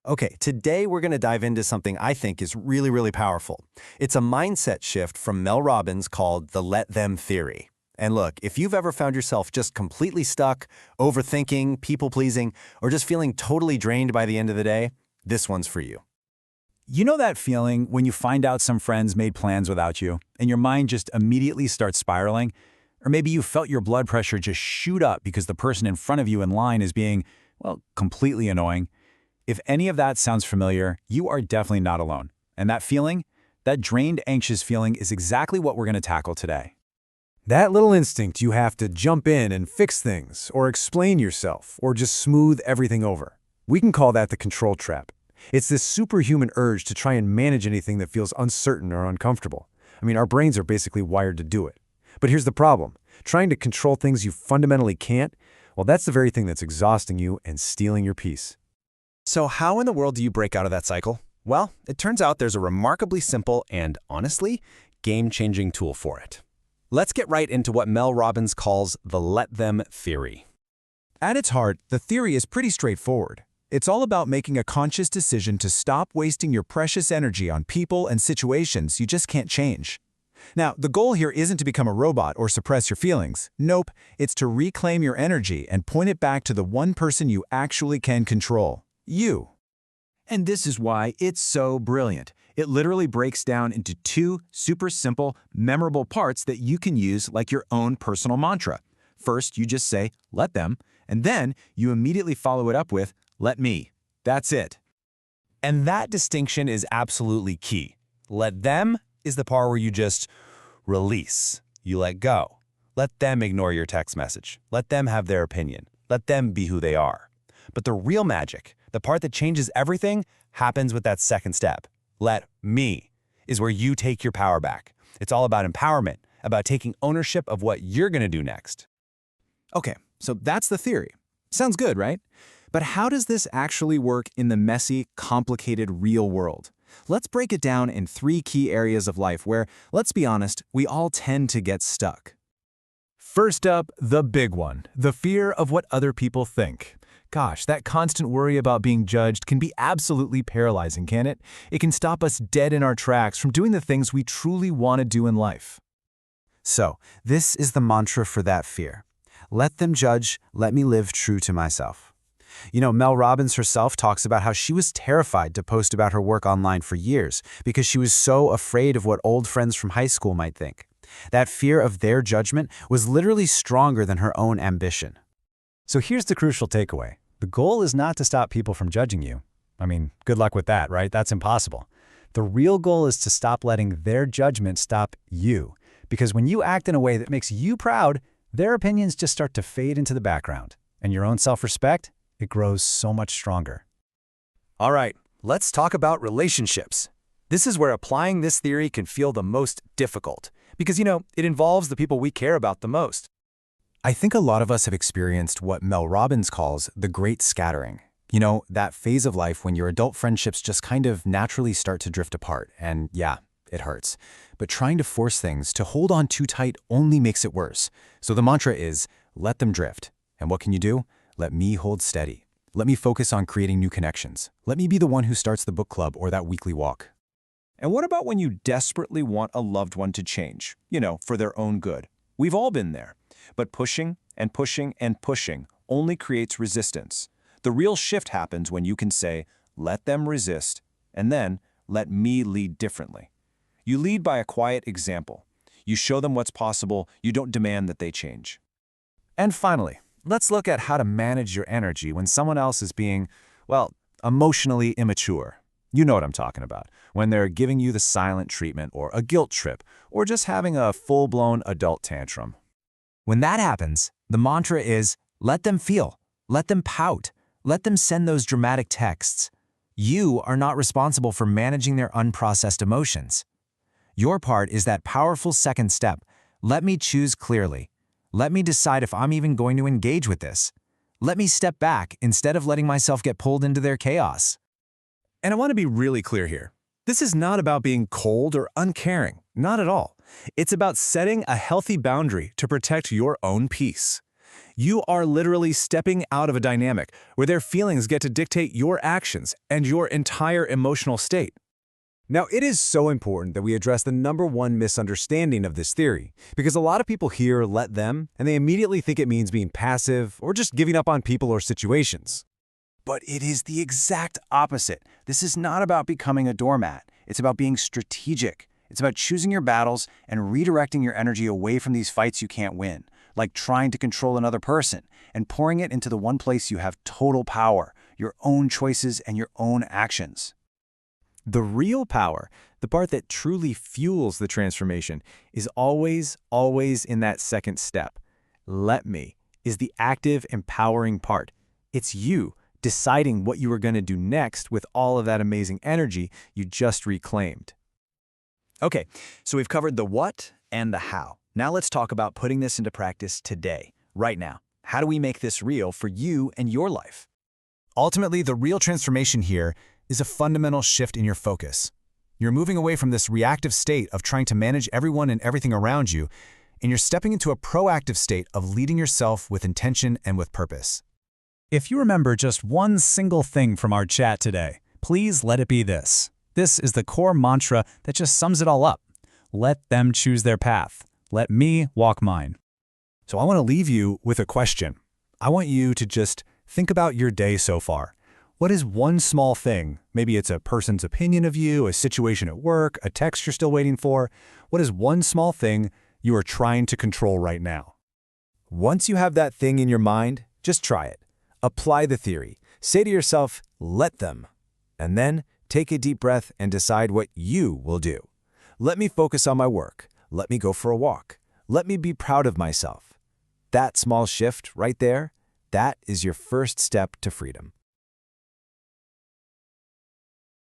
Okay, today we're going to dive into something I think is really, really powerful. It's a mindset shift from Mel Robbins called the let them theory. And look, if you've ever found yourself just completely stuck, overthinking, people-pleasing, or just feeling totally drained by the end of the day, this one's for you. You know that feeling when you find out some friends made plans without you, and your mind just immediately starts spiraling? Or maybe you felt your blood pressure just shoot up because the person in front of you in line is being, well, completely annoying. If any of that sounds familiar, you are definitely not alone. And that feeling, that drained, anxious feeling, is exactly what we're going to tackle today. That little instinct you have to jump in and fix things, or explain yourself, or just smooth everything over. We can call that the control trap. It's this superhuman urge to try and manage anything that feels uncertain or uncomfortable. I mean, our brains are basically wired to do it. But here's the problem. Trying to control things you fundamentally can't, well, that's the very thing that's exhausting you and stealing your peace. So how in the world do you break out of that cycle? Well, it turns out there's a remarkably simple and, honestly, game-changing tool for it. Let's get right into what Mel Robbins calls the let them theory. At its heart, the theory is pretty straightforward. It's all about making a conscious decision to stop wasting your precious energy on people and situations you just can't change. Now, the goal here isn't to become a robot or suppress your feelings. Nope, it's to reclaim your energy and point it back to the one person you actually can control. You. And this is why it's so brilliant. It literally breaks down into two super simple, memorable parts that you can use like your own personal mantra. First, you just say, let them, and then you immediately follow it up with, let me. That's it. And that distinction is absolutely key. Let them is the part where you just release. You let go. Let them ignore your text message. Let them have their opinion. Let them be who they are. But the real magic, the part that changes everything, happens with that second step. Let me is where you take your power back. It's all about empowerment, about taking ownership of what you're going to do next. Okay, so that's the theory. Sounds good, right? But how does this actually work in the messy, complicated real world? Let's break it down in three key areas of life where, let's be honest, we all tend to get stuck. First up, the big one, the fear of what other people think. Gosh, that constant worry about being judged can be absolutely paralyzing, can't it? It can stop us dead in our tracks from doing the things we truly want to do in life. So, this is the mantra for that fear. Let them judge, let me live true to myself. You know, Mel Robbins herself talks about how she was terrified to post about her work online for years because she was so afraid of what old friends from high school might think. That fear of their judgment was literally stronger than her own ambition. So here's the crucial takeaway. The goal is not to stop people from judging you. I mean, good luck with that, right? That's impossible. The real goal is to stop letting their judgment stop you. Because when you act in a way that makes you proud, their opinions just start to fade into the background. And your own self-respect, it grows so much stronger. All right, let's talk about relationships. This is where applying this theory can feel the most difficult. Because, it involves the people we care about the most. I think a lot of us have experienced what Mel Robbins calls the great scattering. You know, that phase of life when your adult friendships just kind of naturally start to drift apart. And yeah, it hurts. But trying to force things to hold on too tight only makes it worse. So the mantra is, let them drift. And what can you do? Let me hold steady. Let me focus on creating new connections. Let me be the one who starts the book club or that weekly walk. And what about when you desperately want a loved one to change, for their own good? We've all been there. But pushing and pushing and pushing only creates resistance. The real shift happens when you can say, let them resist, and then let me lead differently. You lead by a quiet example. You show them what's possible. You don't demand that they change. And finally, let's look at how to manage your energy when someone else is being, well, emotionally immature. You know what I'm talking about. When they're giving you the silent treatment or a guilt trip or just having a full-blown adult tantrum. When that happens, the mantra is, let them feel, let them pout, let them send those dramatic texts. You are not responsible for managing their unprocessed emotions. Your part is that powerful second step. Let me choose clearly. Let me decide if I'm even going to engage with this. Let me step back instead of letting myself get pulled into their chaos. And I want to be really clear here. This is not about being cold or uncaring, not at all. It's about setting a healthy boundary to protect your own peace. You are literally stepping out of a dynamic where their feelings get to dictate your actions and your entire emotional state. Now, it is so important that we address the #1 misunderstanding of this theory, because a lot of people hear "let them" and they immediately think it means being passive or just giving up on people or situations. But it is the exact opposite. This is not about becoming a doormat. It's about being strategic. It's about choosing your battles and redirecting your energy away from these fights you can't win, like trying to control another person, and pouring it into the one place you have total power, your own choices and your own actions. The real power, the part that truly fuels the transformation, is always in that second step. Let me is the active, empowering part. It's you deciding what you are going to do next with all of that amazing energy you just reclaimed. Okay, so we've covered the what and the how. Now let's talk about putting this into practice today, right now. How do we make this real for you and your life? Ultimately, the real transformation here is a fundamental shift in your focus. You're moving away from this reactive state of trying to manage everyone and everything around you, and you're stepping into a proactive state of leading yourself with intention and with purpose. If you remember just one single thing from our chat today, please let it be this. This is the core mantra that just sums it all up. Let them choose their path. Let me walk mine. So I want to leave you with a question. I want you to just think about your day so far. What is one small thing? Maybe it's a person's opinion of you, a situation at work, a text you're still waiting for. What is one small thing you are trying to control right now? Once you have that thing in your mind, just try it. Apply the theory. Say to yourself, let them. And then take a deep breath and decide what you will do. Let me focus on my work. Let me go for a walk. Let me be proud of myself. That small shift right there, that is your first step to freedom.